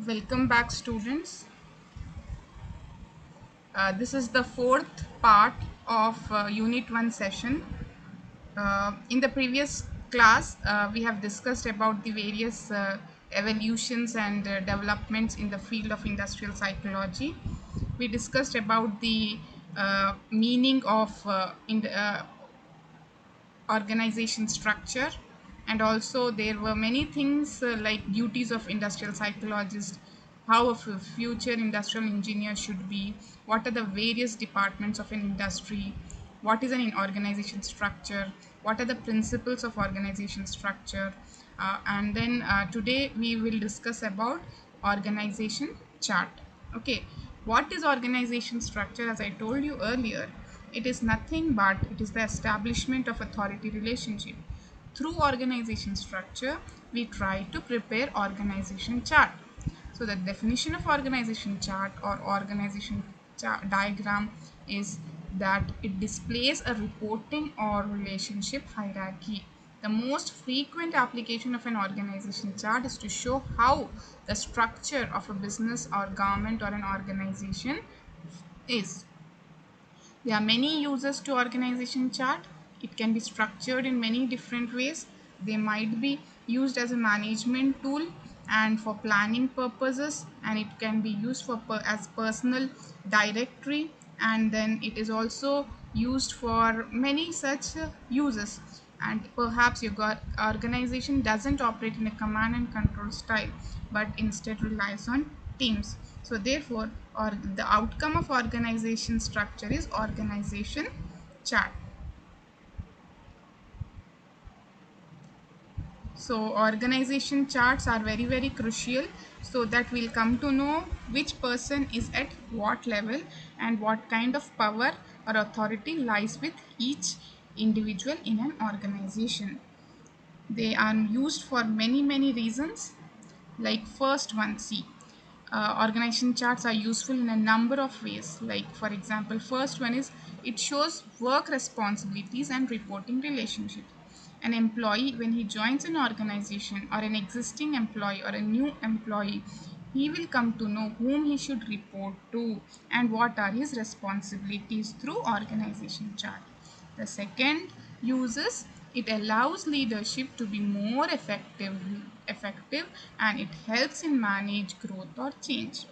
Welcome back, students. This is the fourth part of Unit 1 session. In the previous class, we have discussed about the various evolutions and developments in the field of industrial psychology. We discussed about the meaning of organization structure, and also there were many things like duties of industrial psychologist, how a future industrial engineer should be, what are the various departments of an industry, what is an organization structure, what are the principles of organization structure, and then today we will discuss about organization chart. Okay, what is organization structure? As I told you earlier, it is nothing but it is the establishment of authority relationship. Through organization structure, we try to prepare organization chart. So the definition of organization chart or organization diagram is that it displays a reporting or relationship hierarchy. The most frequent application of an organization chart is to show how the structure of a business or government or an organization is. There are many uses to organization chart. It can be structured in many different ways. They might be used as a management tool and for planning purposes, and it can be used for as personal directory, and then it is also used for many such uses. And perhaps your organization doesn't operate in a command and control style, but instead relies on teams. So therefore, or the outcome of organization structure is organization chart. So organization charts are very crucial, so that we'll come to know which person is at what level and what kind of power or authority lies with each individual in an organization. They are used for many reasons. Like first one, see, organization charts are useful in a number of ways. Like for example, first one is it shows work responsibilities and reporting relationships. An employee, when he joins an organization, or an existing employee or a new employee, he will come to know whom he should report to and what are his responsibilities through organization chart. The second use is it allows leadership to be more effective, and it helps in manage growth or change.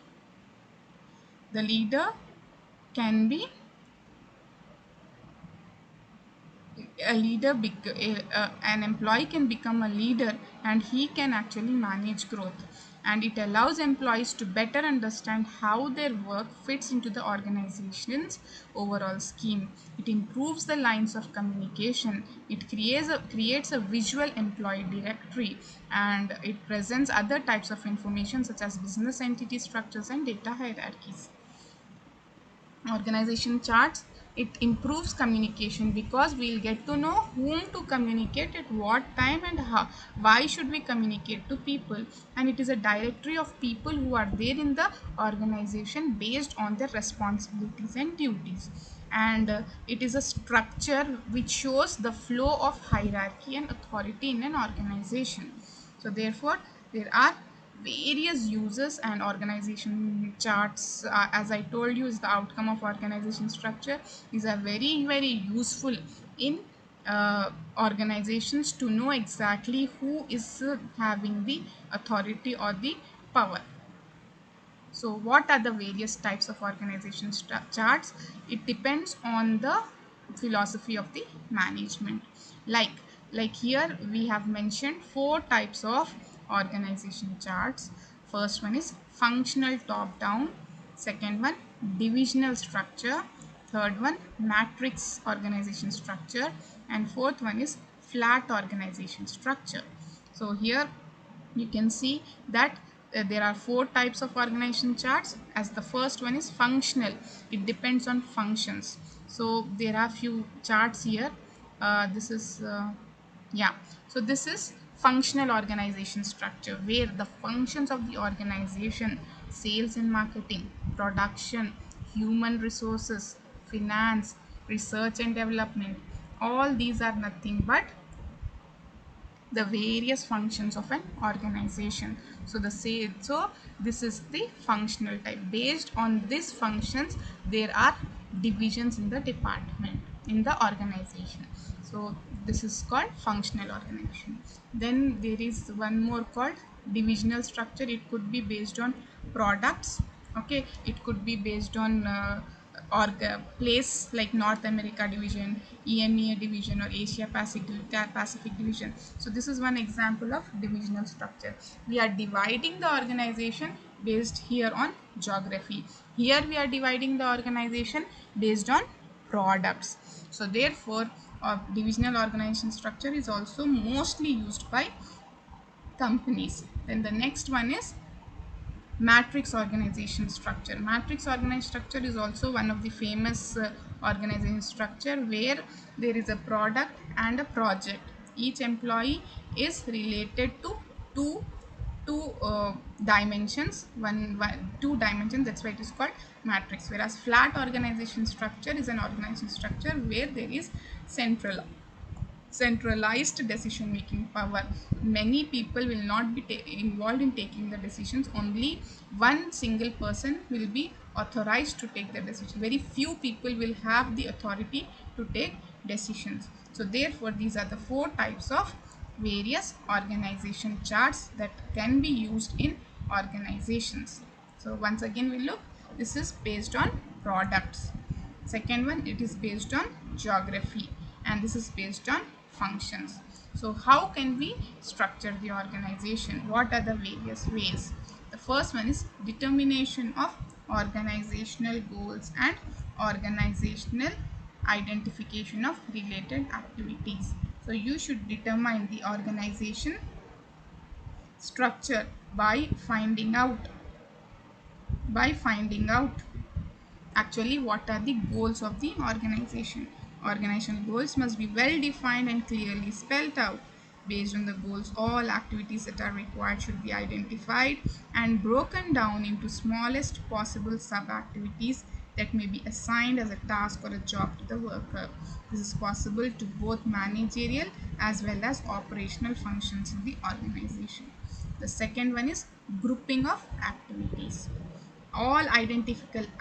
The leader can be an employee can become a leader, and he can actually manage growth, and it allows employees to better understand how their work fits into the organization's overall scheme. It improves the lines of communication. It creates a visual employee directory, and it presents other types of information such as business entity structures and data hierarchies. Organization charts, it improves communication because we'll get to know whom to communicate at what time and how, why should we communicate to people, and it is a directory of people who are there in the organization based on their responsibilities and duties. And it is a structure which shows the flow of hierarchy and authority in an organization. So therefore there are various uses, and organization charts, as I told you, is the outcome of organization structure, is a very useful in organizations to know exactly who is having the authority or the power. So what are the various types of organization charts? It depends on the philosophy of the management. Like here we have mentioned four types of organization charts. First one is functional top down, second one divisional structure, third one matrix organization structure, and fourth one is flat organization structure. So here you can see that there are four types of organization charts. As the first one is functional, it depends on functions. So there are few charts here. This is yeah, so this is functional organization structure, where the functions of the organization, sales and marketing, production, human resources, finance, research and development, all these are nothing but the various functions of an organization. So this is the functional type. Based on these functions, there are divisions in the department, in the organization. So this is called functional organization. Then there is one more called divisional structure. It could be based on products. Okay, it could be based on or place like North America division, EMEA division, or Asia Pacific division. So this is one example of divisional structure. We are dividing the organization based here on geography. Here we are dividing the organization based on products. So therefore, divisional organization structure is also mostly used by companies. Then the next one is matrix organization structure. Matrix organization structure is also one of the famous organization structure, where there is a product and a project. Each employee is related to two dimensions, two dimensions. That's why it is called matrix. Whereas flat organization structure is an organization structure where there is centralized decision making power. Many people will not be involved in taking the decisions. Only one single person will be authorized to take the decision. Very few people will have the authority to take decisions. So therefore, these are the four types of various organization charts that can be used in organizations. So once again we look, this is based on products. Second one, it is based on geography, and this is based on functions. So how can we structure the organization? What are the various ways? The first one is determination of organizational goals and organizational identification of related activities. So you should determine the organization structure by finding out actually what are the goals of the organization. Organizational goals must be well defined and clearly spelled out. Based on the goals, all activities that are required should be identified and broken down into smallest possible sub activities that may be assigned as a task or a job to the worker. This is possible to both managerial as well as operational functions in the organization. The second one is grouping of activities. All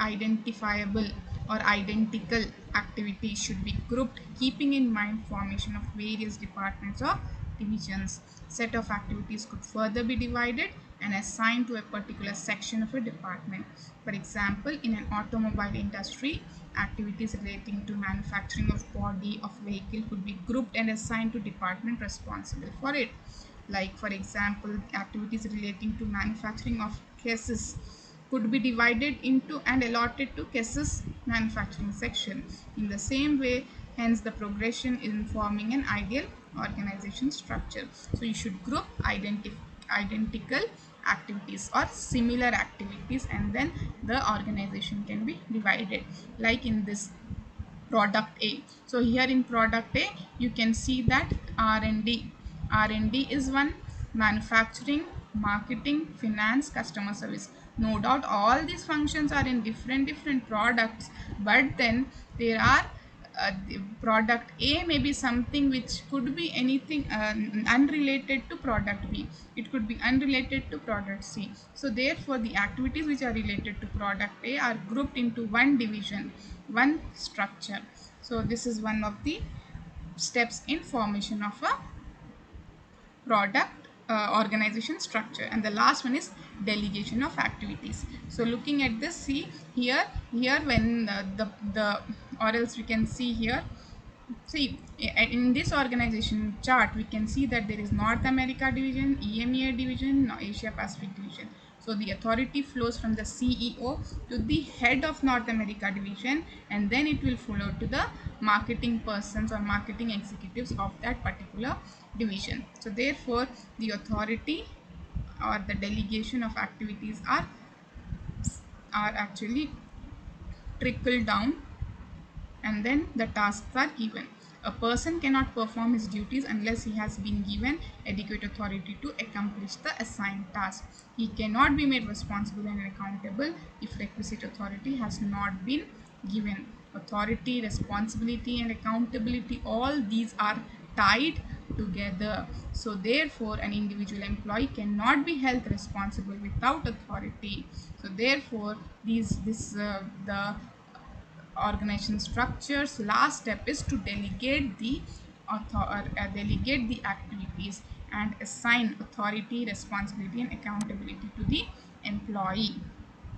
identifiable or identical activities should be grouped, keeping in mind formation of various departments or divisions. Set of activities could further be divided and assigned to a particular section of a department. For example, in an automobile industry, activities relating to manufacturing of body of vehicle could be grouped and assigned to department responsible for it. Like for example, activities relating to manufacturing of cases could be divided into and allotted to cases manufacturing section. In the same way, hence the progression in forming an ideal organization structure. So you should group identical activities or similar activities, and then the organization can be divided. Like in this product A. So here in product A, you can see that R&D. R&D is one, manufacturing, marketing, finance, customer service. No doubt all these functions are in different products, but then there are the product A may be something which could be anything unrelated to product B. It could be unrelated to product C. So therefore, the activities which are related to product A are grouped into one division, one structure. So this is one of the steps in formation of a product organization structure. And the last one is delegation of activities. So looking at this, see here when the or else we can see here. See, in this organization chart, we can see that there is North America division, EMEA division, Asia Pacific division. So the authority flows from the CEO to the head of North America division, and then it will follow to the marketing persons or marketing executives of that particular division. So therefore, the authority or the delegation of activities are actually trickle down, and then the tasks are given. A person cannot perform his duties unless he has been given adequate authority to accomplish the assigned task. He cannot be made responsible and accountable if requisite authority has not been given. Authority, responsibility, and accountability, all these are tied together. So therefore an individual employee cannot be held responsible without authority. So therefore the organization structures last step is to delegate the activities and assign authority, responsibility and accountability to the employee.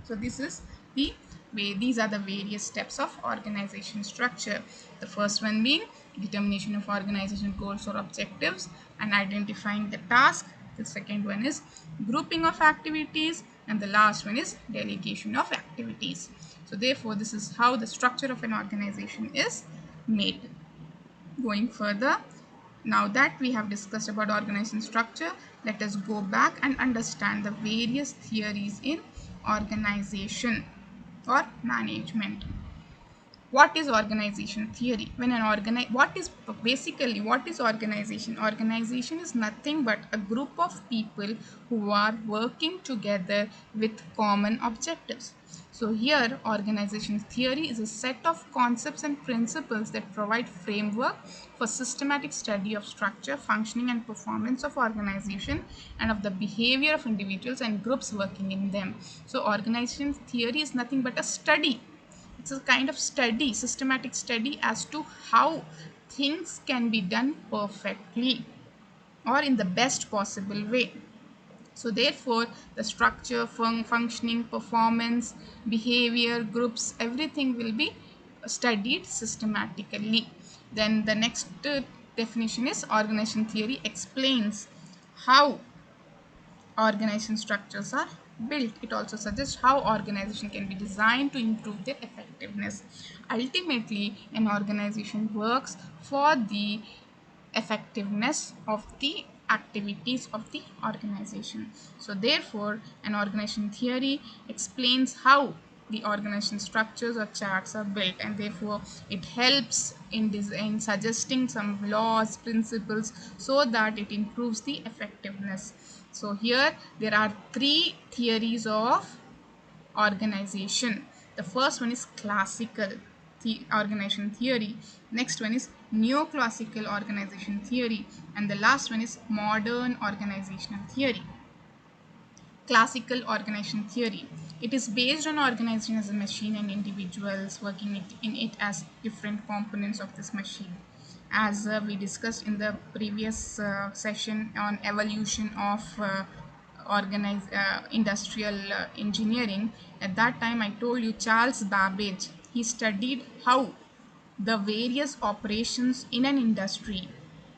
So this is the way, these are the various steps of organization structure. The first one being determination of organization goals or objectives and identifying the task. The second one is grouping of activities, and the last one is delegation of activities. So therefore this is how the structure of an organization is made. Going further, now that we have discussed about organization structure, let us go back and understand the various theories in organization or management. What is organization theory? When an what is organization? Organization is nothing but a group of people who are working together with common objectives. So here organization theory is a set of concepts and principles that provide framework for systematic study of structure, functioning and performance of organization and of the behavior of individuals and groups working in them. So organization theory is nothing but a study. It's a kind of study, systematic study as to how things can be done perfectly or in the best possible way. So therefore the structure, functioning, performance, behavior, groups, everything will be studied systematically. Then the next definition is organization theory explains how organization structures are built. It also suggests how organization can be designed to improve their effectiveness. Ultimately, an organization works for the effectiveness of the activities of the organization. So therefore an organization theory explains how the organization structures or charts are built, and therefore it helps in suggesting some laws, principles, so that it improves the effectiveness. So here there are three theories of organization. The first one is classical organization theory, next one is neoclassical organization theory, and the last one is modern organizational theory. Classical organization theory, it is based on organization as a machine and individuals working in it as different components of this machine. As we discussed in the previous session on evolution of industrial engineering, at that time I told you Charles Babbage, he studied how the various operations in an industry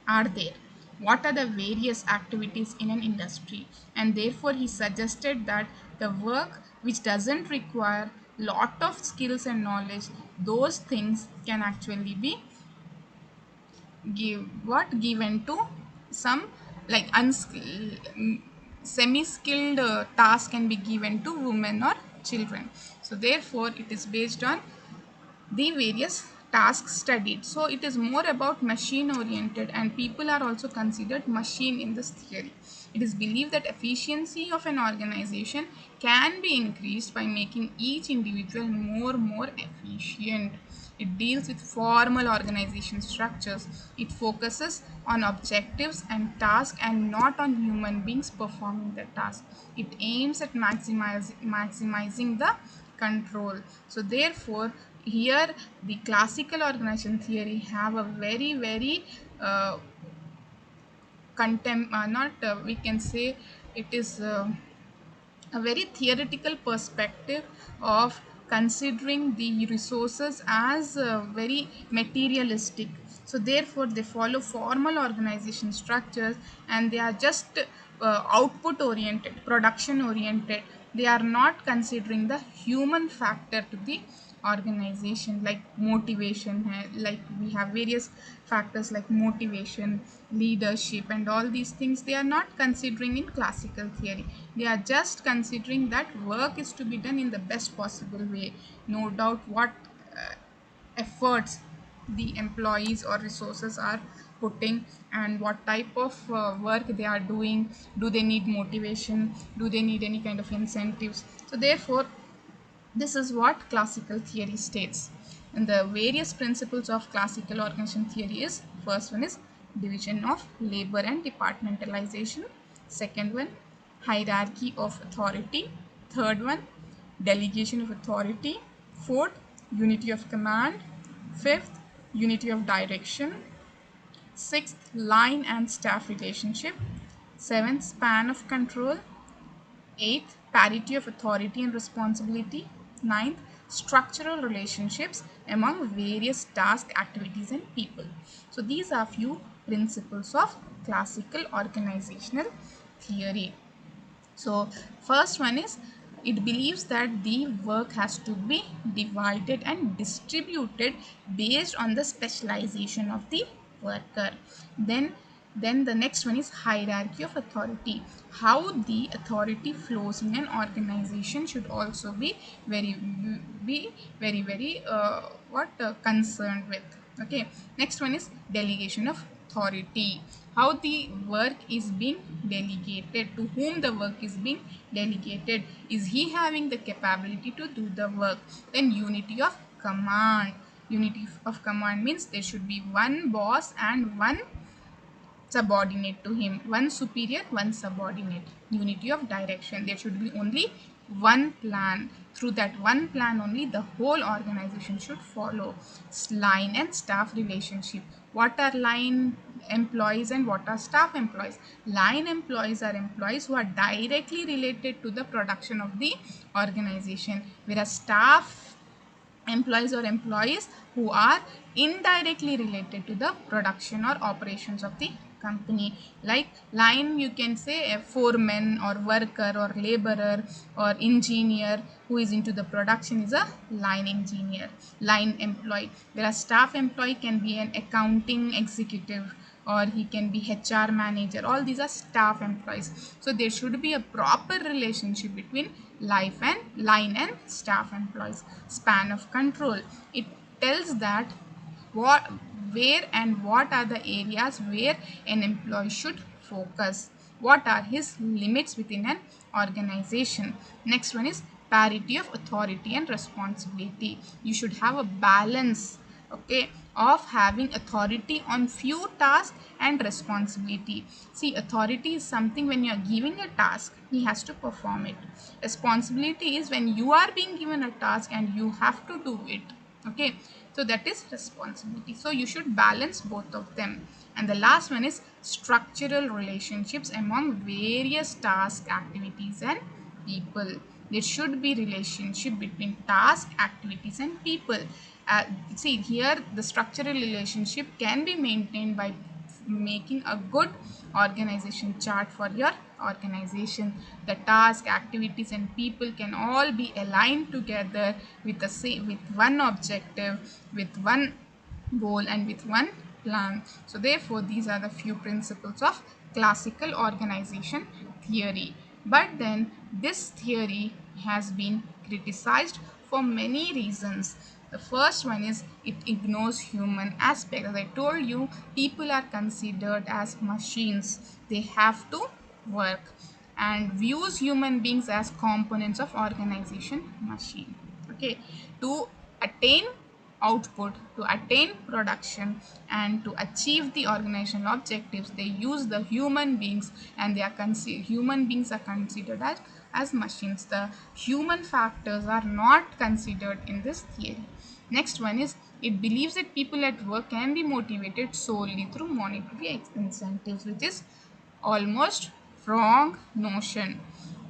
are there, what are the various activities in an industry, and therefore he suggested that the work which doesn't require lot of skills and knowledge, those things can actually be given to some like semi-skilled task can be given to women or children. So therefore it is based on the various tasks studied. So it is more about machine oriented, and people are also considered machine in this theory. It is believed that efficiency of an organization can be increased by making each individual more efficient. It deals with formal organization structures. It focuses on objectives and tasks and not on human beings performing the task. It aims at maximizing the control. So therefore here the classical organization theory have a very not we can say it is a very theoretical perspective of considering the resources as very materialistic. So therefore they follow formal organization structures, and they are just output oriented, production oriented. They are not considering the human factor to the organization, like motivation like we have various factors like motivation, leadership and all these things. They are not considering in classical theory. They are just considering that work is to be done in the best possible way, no doubt what efforts the employees or resources are putting, and what type of work they are doing. Do they need motivation, do they need any kind of incentives? So therefore this is what classical theory states. And the various principles of classical organization theory is, first one is division of labor and departmentalization. Second one, hierarchy of authority. Third one, delegation of authority. Fourth, unity of command. Fifth, unity of direction. Sixth, line and staff relationship. Seventh, span of control. Eighth, parity of authority and responsibility. Ninth, structural relationships among various task activities and people. So these are few principles of classical organizational theory. So first one is, it believes that the work has to be divided and distributed based on the specialization of the worker. Then the next one is hierarchy of authority. How the authority flows in an organization should also be very what concerned with. Okay, next one is delegation of authority. How the work is being delegated, to whom the work is being delegated, is he having the capability to do the work. Then unity of command. Unity of command means there should be one boss and one subordinate to him, one superior, one subordinate. Unity of direction, there should be only one plan. Through that one plan only the whole organization should follow. Line and staff relationship. What are line employees and what are staff employees? Line employees are employees who are directly related to the production of the organization, whereas staff employees or employees who are indirectly related to the production or operations of the company. Like line, you can say a foreman or worker or laborer or engineer who is into the production is a line engineer, line employee. Whereas staff employee can be an accounting executive or he can be HR manager. All these are staff employees. So there should be a proper relationship between line and staff employees. Span of control, it tells that what, where and what are the areas where an employee should focus, what are his limits within an organization. Next one is parity of authority and responsibility. You should have a balance, okay, of having authority on few tasks and responsibility. See, authority is something when you are giving a task, he has to perform it. Responsibility is when you are being given a task and you have to do it. Okay, so that is responsibility. So you should balance both of them. And the last one is structural relationships among various task activities and people. There should be relationship between task activities and people. See here, the structural relationship can be maintained by making a good organization chart for your organization. The task, activities and people can all be aligned together with the same, with one objective, with one goal and with one plan. So therefore these are the few principles of classical organization theory. But then this theory has been criticized for many reasons. The first one is it ignores human aspect. As I told you, people are considered as machines. They have to work, and views human beings as components of organization machine. Okay, to attain output, to attain production and to achieve the organizational objectives, they use the human beings, and they are human beings are considered as machines. The human factors are not considered in this theory. Next one is, it believes that people at work can be motivated solely through monetary incentives, which is almost wrong notion.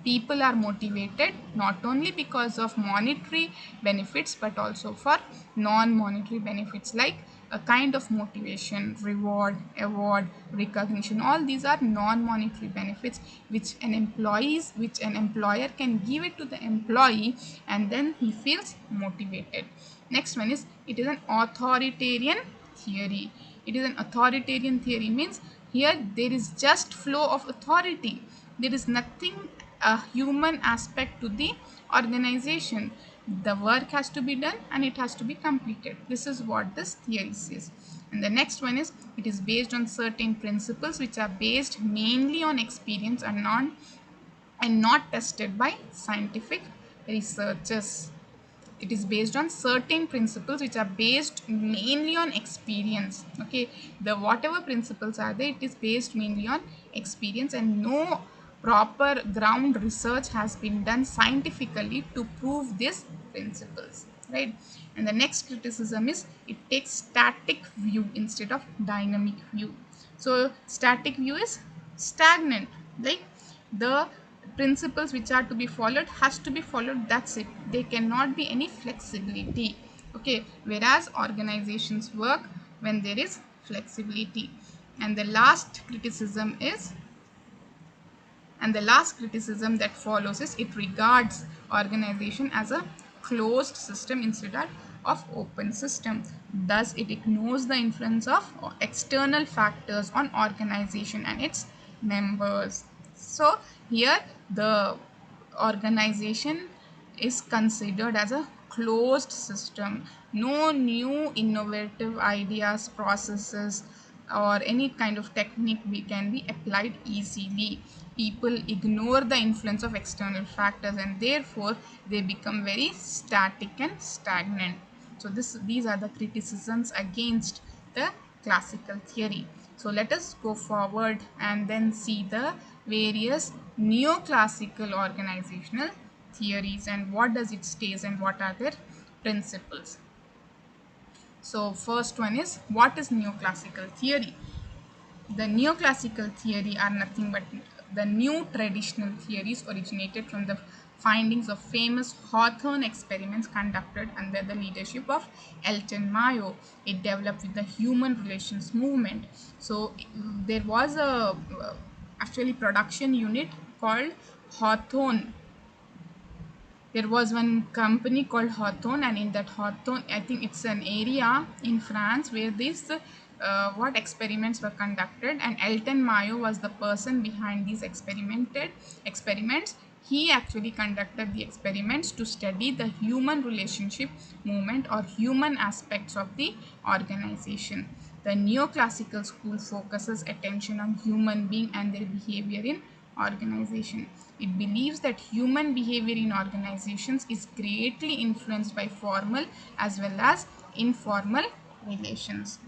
People are motivated not only because of monetary benefits but also for non-monetary benefits, like a kind of motivation, reward, award, recognition. All these are non-monetary benefits which an employer can give it to the employee, and then he feels motivated. Next one is, it is an authoritarian theory. It is an authoritarian theory means here there is just flow of authority. There is nothing a human aspect to the organization. The work has to be done and it has to be completed. This is what this theory says. And the next one is, it is based on certain principles which are based mainly on experience and not tested by scientific researches. it is based on certain principles which are based mainly on experience. Okay, the whatever principles are there, it is based mainly on experience, and no proper ground research has been done scientifically to prove these principles, right? And the next criticism is it takes static view instead of dynamic view. So static view is stagnant, like the principles which are to be followed has to be followed, that's it, there cannot be any flexibility. Okay, whereas organizations work when there is flexibility. And the last criticism is and the last criticism that follows is it regards organization as a closed system instead of open system. Thus, it ignores the influence of external factors on organization and its members. So here the organization is considered as a closed system. No new innovative ideas, processes, or any kind of technique we can be applied easily. People ignore the influence of external factors, and therefore they become very static and stagnant. So these are the criticisms against the classical theory. So let us go forward and then see the various neoclassical organizational theories and what does it state and what are their principles. So first one is, what is neoclassical theory? The neoclassical theory are nothing but the new traditional theories originated from the findings of famous Hawthorne experiments conducted under the leadership of Elton Mayo. It developed with the human relations movement. So there was a actually production unit called Hawthorne. There was one company called Hawthorne, and in that Hawthorne, I think it's an area in France where these what experiments were conducted, and Elton Mayo was the person behind these experiments. He actually conducted the experiments to study the human relationship movement or human aspects of the organization. The neoclassical school focuses attention on human being and their behavior in organization. It believes that human behavior in organizations is greatly influenced by formal as well as informal relations.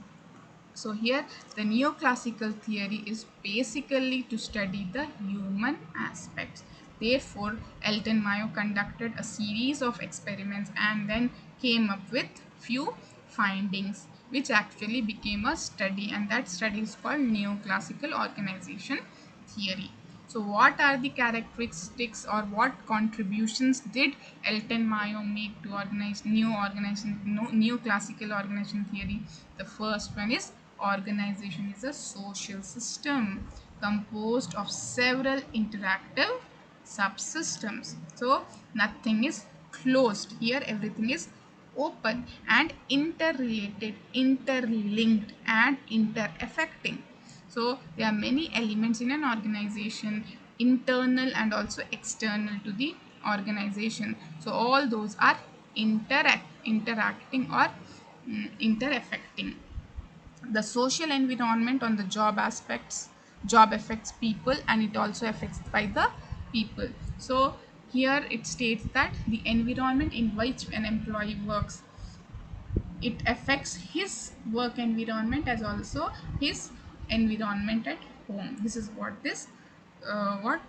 So here the neoclassical theory is basically to study the human aspects. Therefore, Elton Mayo conducted a series of experiments and then came up with few findings which actually became a study, and that study is called neoclassical organization theory. So what are the characteristics or what contributions did Elton Mayo make to neoclassical organization theory? The first one is, organization is a social system composed of several interactive subsystems. So nothing is closed. Here everything is open and interrelated, interlinked, and interaffecting. So there are many elements in an organization, internal and also external to the organization. So all those are interacting or interaffecting. The social environment on the job affects people, and it also affects by the people. So here it states that the environment in which an employee works, it affects his work environment as also his environment at home. This is what this what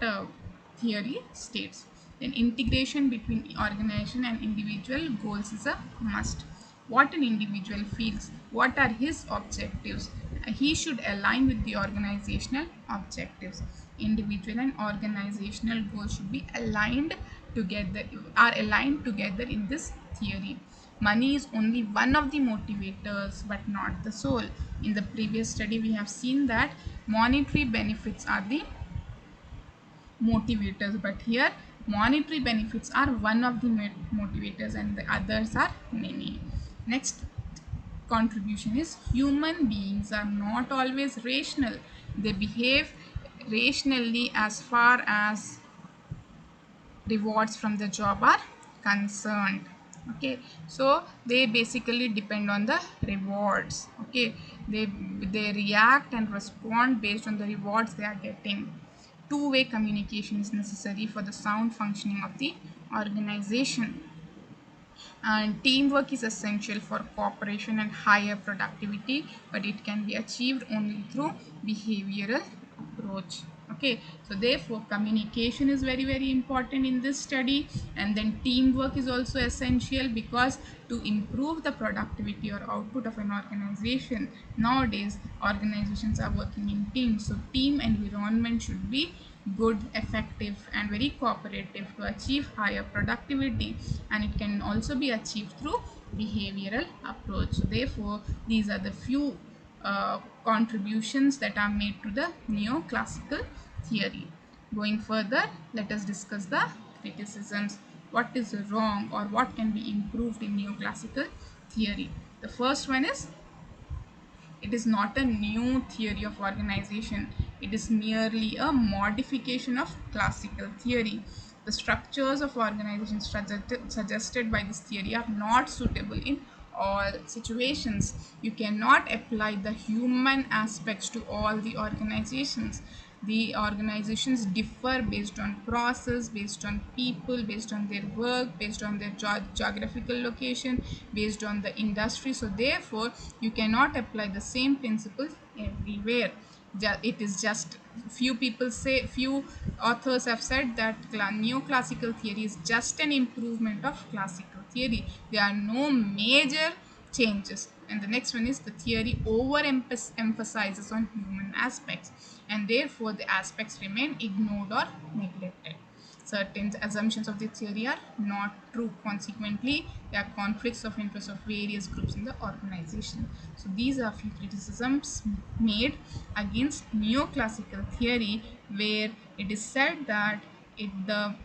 theory states. Then integration between organization and individual goals is a must. What an individual feels, what are his objectives, he should align with the organizational objectives. Individual and organizational goals should be aligned together, are aligned together in this theory. Money is only one of the motivators but not the sole. In the previous study we have seen that monetary benefits are the motivators, but here monetary benefits are one of the motivators and the others are many. Next contribution is, human beings are not always rational. They behave rationally as far as rewards from the job are concerned. Okay, so they basically depend on the rewards. Okay, they react and respond based on the rewards they are getting. Two-way communication is necessary for the sound functioning of the organization. And teamwork is essential for cooperation and higher productivity, but it can be achieved only through behavioral approach. Okay, so therefore communication is very important in this study, and then teamwork is also essential, because to improve the productivity or output of an organization, nowadays organizations are working in teams, so team environment should be good, effective, and very cooperative to achieve higher productivity, and it can also be achieved through behavioral approach. So therefore these are the few contributions that are made to the neoclassical theory. Going further, let us discuss the criticisms. What is wrong or what can be improved in neoclassical theory? The first one is, it is not a new theory of organization, it is merely a modification of classical theory. The structures of organization suggested by this theory are not suitable in all situations. You cannot apply the human aspects to all the organizations. The organizations differ based on process, based on people, based on their work, based on their geographical location, based on the industry. So therefore you cannot apply the same principles everywhere. It is just few people say, few authors have said that neoclassical theory is just an improvement of classical theory. There are no major changes. And the next one is, the theory emphasizes on human aspects, and therefore the aspects remain ignored or neglected. Certain assumptions of the theory are not true. Consequently, there are conflicts of interest of various groups in the organization. So these are few criticisms made against neoclassical theory, where it is said that the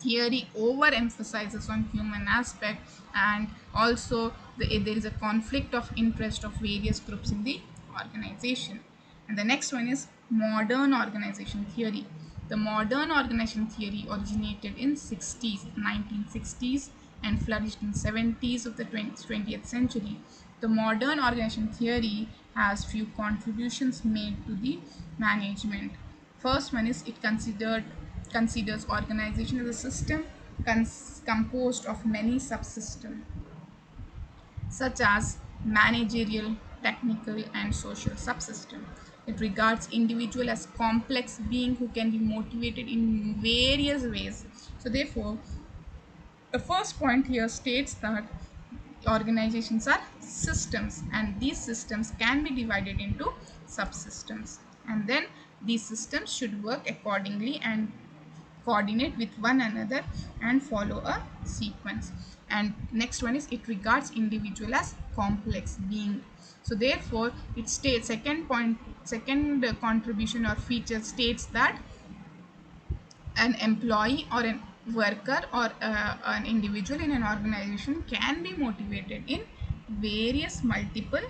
theory overemphasizes on human aspect, and also there is a conflict of interest of various groups in the organization. And the next one is modern organization theory. The modern organization theory originated in 1960s and flourished in 70s of the 20th century. The modern organization theory has few contributions made to the management. First one is, it considers organization as a system composed of many subsystems, such as managerial, technical, and social subsystem. It regards individual as complex being who can be motivated in various ways. So therefore, the first point here states that organizations are systems, and these systems can be divided into subsystems, and then these systems should work accordingly and coordinate with one another and follow a sequence. And next one is, it regards individual as complex being. So therefore it states, second contribution or feature states that an employee or a worker or an individual in an organization can be motivated in various multiple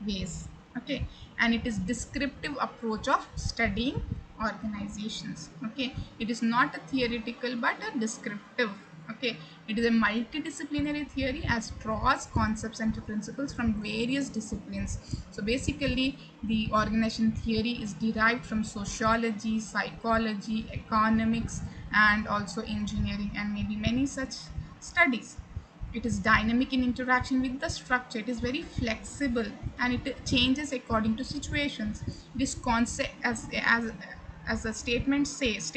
ways. Okay, and it is descriptive approach of studying organizations. Okay, it is not a theoretical but a descriptive. Okay, it is a multidisciplinary theory as draws concepts and principles from various disciplines. So basically the organization theory is derived from sociology, psychology, economics, and also engineering, and maybe many such studies. It is dynamic in interaction with the structure. It is very flexible and it changes according to situations. This concept, as the statement states,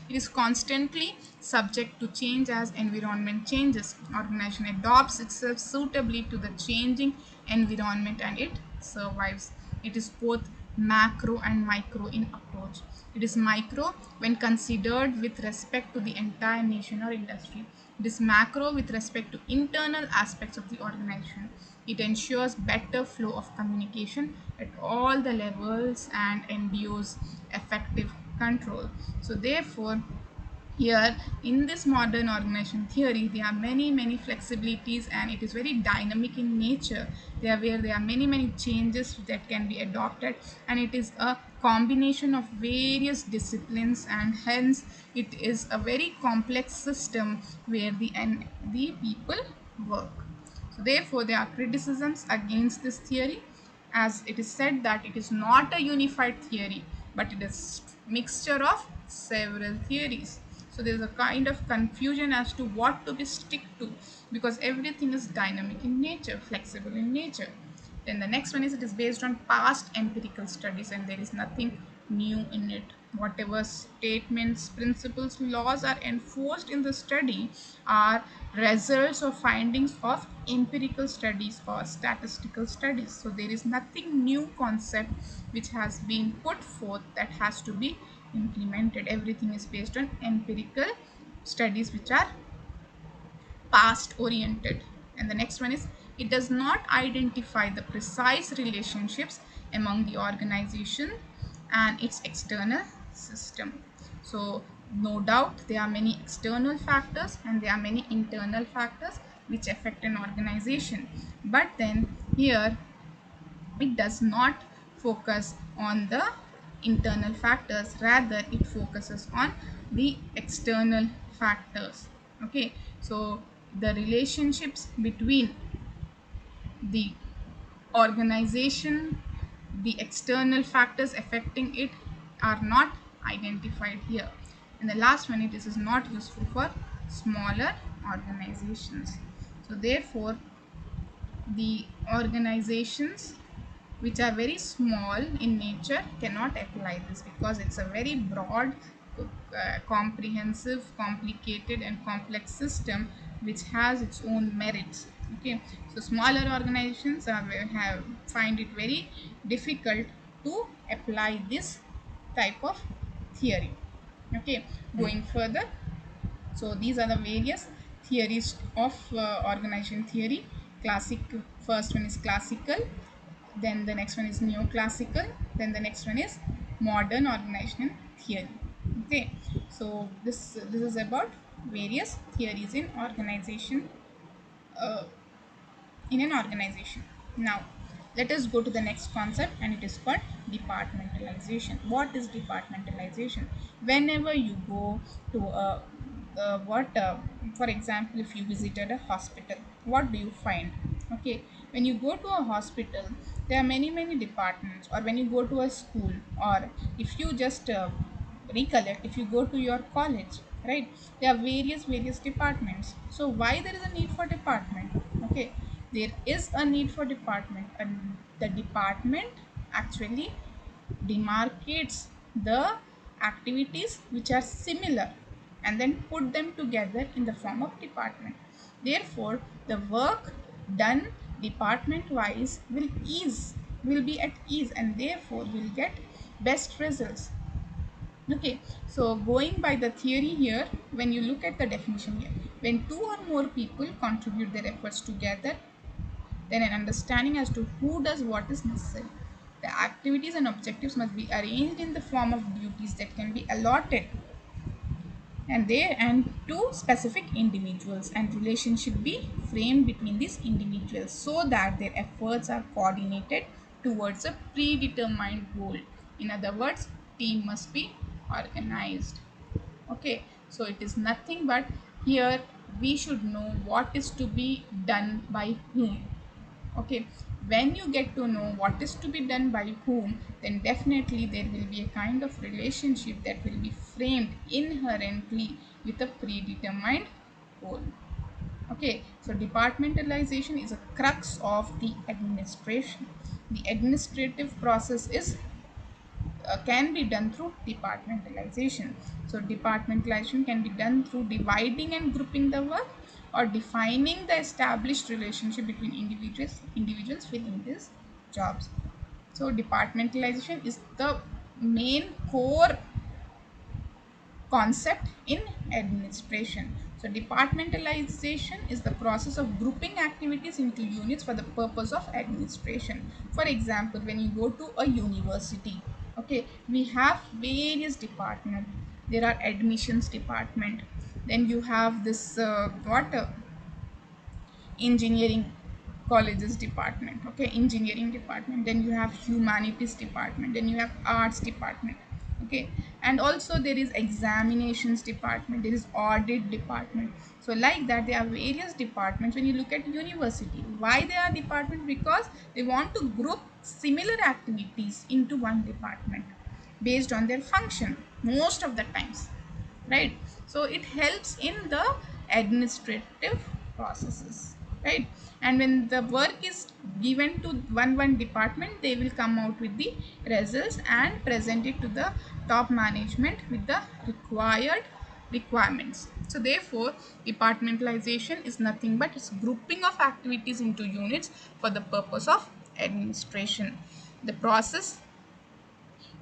it is constantly subject to change as environment changes. Organization adopts itself suitably to the changing environment and it survives. It is both macro and micro in approach. It is micro when considered with respect to the entire nation or industry. It is macro with respect to internal aspects of the organization. It ensures better flow of communication at all the levels and endures effective control. So therefore, here in this modern organization theory, there are many flexibilities, and it is very dynamic in nature. There are many changes that can be adopted, and it is a combination of various disciplines, and hence it is a very complex system where the people work. So therefore there are criticisms against this theory, as it is said that it is not a unified theory but it is mixture of several theories. So there's a kind of confusion as to what to be stick to, because everything is dynamic in nature, flexible in nature. Then the next one is, it is based on past empirical studies and there is nothing new in it. Whatever statements, principles, laws are enforced in the study are results or findings of empirical studies or statistical studies. So there is nothing new concept which has been put forth that has to be implemented. Everything is based on empirical studies which are past oriented. And the next one is, it does not identify the precise relationships among the organization and its external system. So no doubt there are many external factors and there are many internal factors which affect an organization, but then here it does not focus on the internal factors, rather it focuses on the external factors. Okay, so the relationships between the organization, the external factors affecting it are not identified here. And the last one, it is not useful for smaller organizations. So therefore the organizations which are very small in nature cannot apply this, because it's a very broad, comprehensive, complicated and complex system which has its own merits. Okay, so smaller organizations have find it very difficult to apply this type of theory. Okay, going further, so these are the various theories of organization theory. Classic, first one is classical, then the next one is neoclassical, then the next one is modern organizational theory. Okay, so this is about various theories in organization, uh, in an organization. Now, let us go to the next concept, and it is called departmentalization. What is departmentalization? Whenever you go to for example, if you visited a hospital, what do you find? Okay, when you go to a hospital, there are many departments. Or when you go to a school, or if you just recollect, if you go to your college, right, there are various departments. So why there is a need for department? Okay, there is a need for department, and the department actually demarcates the activities which are similar and then put them together in the form of department. Therefore the work done department wise will be at ease, and therefore will get best results. Okay, so going by the theory here, when you look at the definition here, when two or more people contribute their efforts together, then an understanding as to who does what is necessary. The activities and objectives must be arranged in the form of duties that can be allotted and to specific individuals, and relationship be framed between these individuals so that their efforts are coordinated towards a predetermined goal. In other words, team must be organized. Okay, so it is nothing but, here we should know what is to be done by whom. Okay, when you get to know what is to be done by whom, then definitely there will be a kind of relationship that will be framed inherently with a predetermined goal. Okay, so departmentalization is a crux of the administration. The administrative process is can be done through departmentalization. So departmentalization can be done through dividing and grouping the work, or defining the established relationship between individuals filling these jobs. So departmentalization is the main core concept in administration. So departmentalization is the process of grouping activities into units for the purpose of administration. For example, when you go to a university, okay, we have various departments. There are admissions department, then you have this engineering colleges department, okay, engineering department, then you have humanities department, then you have arts department. Okay, and also there is examinations department, there is audit department. So like that, there are various departments. When you look at university, why they are department? Because they want to group similar activities into one department based on their function most of the times, right? So it helps in the administrative processes, right? And when the work is given to one department, they will come out with the results and present it to the top management with the required requirements. So therefore, departmentalization is nothing but it's grouping of activities into units for the purpose of administration. The process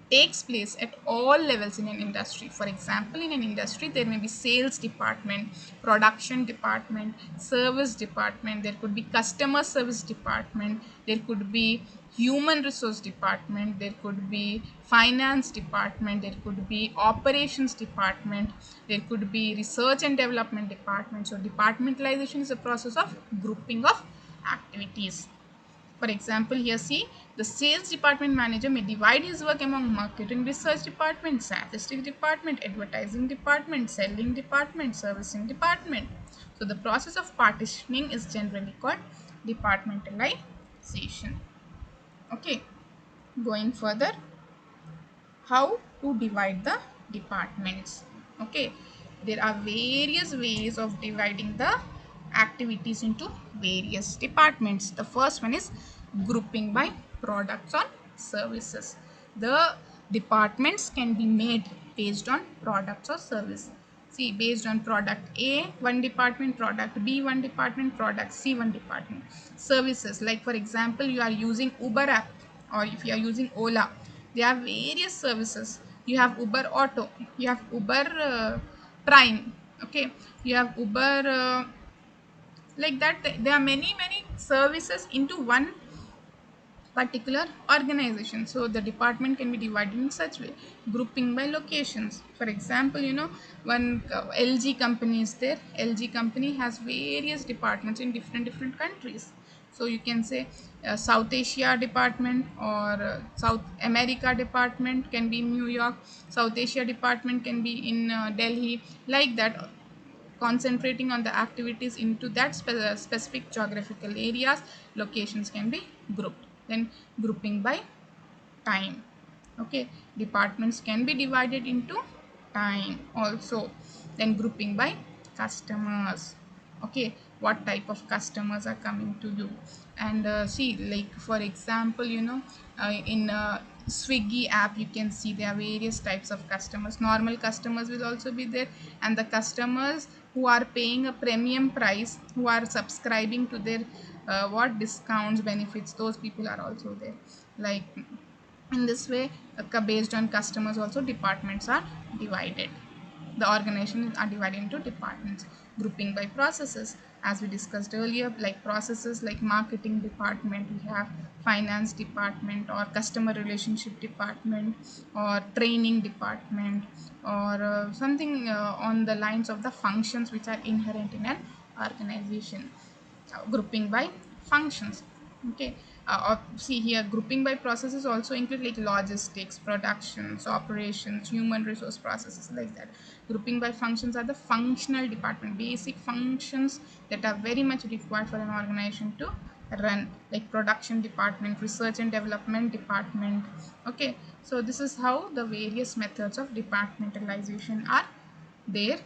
takes place at all levels in an industry. For example, in an industry, there may be sales department, production department, service department, there could be customer service department, there could be human resource department, there could be finance department, there could be operations department, there could be research and development department. So departmentalization is a process of grouping of activities. For example, here see, the sales department manager may divide his work among marketing research department, statistics department, advertising department, selling department, servicing department. So the process of partitioning is generally called departmentalization. Okay, going further, how to divide the departments. Okay, there are various ways of dividing the activities into various departments. The first one is grouping by products or services. The departments can be made based on products or service. See, based on product A, one department, product B, one department, product C, one department. Services, like for example, you are using Uber app, or if you are using Ola, there are various services. You have Uber Auto, you have Uber Prime, okay, you have Uber, like that. There are many services into one particular organization. So the department can be divided in such way. Grouping by locations, for example, one LG company is there. LG company has various departments in different countries. So you can say South Asia department, or South America department can be in New York, South Asia department can be in Delhi, like that, concentrating on the activities into that specific geographical areas. Locations can be grouped. Then grouping by time. Okay, departments can be divided into time also. Then grouping by customers. Okay, what type of customers are coming to you? And see, like for example, in Swiggy app, you can see there are various types of customers. Normal customers will also be there, and the customers who are paying a premium price, who are subscribing to their what discounts, benefits, those people are also there. Like in this way, based on customers also, departments are divided. The organizations are divided into departments. Grouping by processes, as we discussed earlier, like processes like marketing department, we have finance department, or customer relationship department, or training department, or something on the lines of the functions which are inherent in an organization. Grouping by functions. Okay, see here, grouping by processes also include like logistics, productions, operations, human resource processes, like that. Grouping by functions are the functional department, basic functions that are very much required for an organization to run, like production department, research and development department. Okay, so this is how the various methods of departmentalization are there.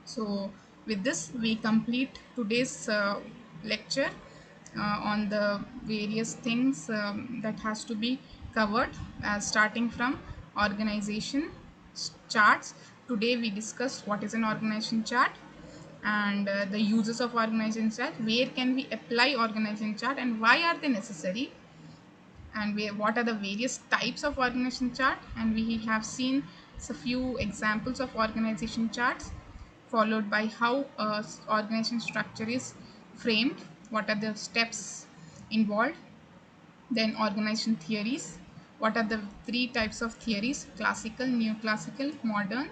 So with this, we complete today's lecture on the various things that has to be covered, starting from organization charts. Today we discussed what is an organization chart, and the uses of organization chart, where can we apply organization chart and why are they necessary, and what are the various types of organization chart, and we have seen a few examples of organization charts, followed by how organization structure is framed, what are the steps involved, then organization theories, what are the three types of theories: classical, neoclassical, modern.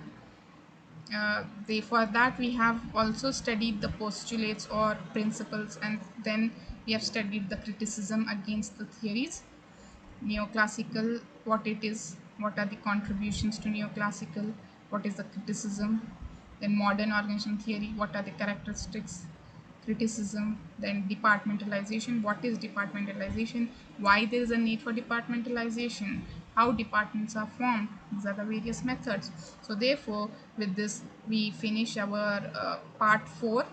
For that we have also studied the postulates or principles, and then we have studied the criticism against the theories. Neoclassical, what it is, what are the contributions to neoclassical, what is the criticism. Then modern organization theory, what are the characteristics, criticism. Then departmentalization, what is departmentalization, why there is a need for departmentalization, how departments are formed. These are the various methods. So therefore, with this we finish our part 4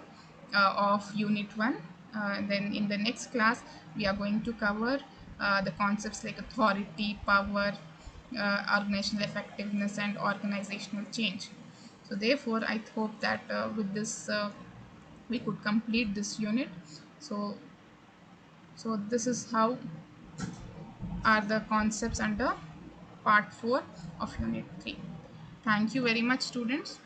of unit 1. And then in the next class we are going to cover the concepts like authority, power, organizational effectiveness, and organizational change. So therefore I hope that with this we could complete this unit. So so this is how are the concepts under part 4 of unit 3. Thank you very much, students.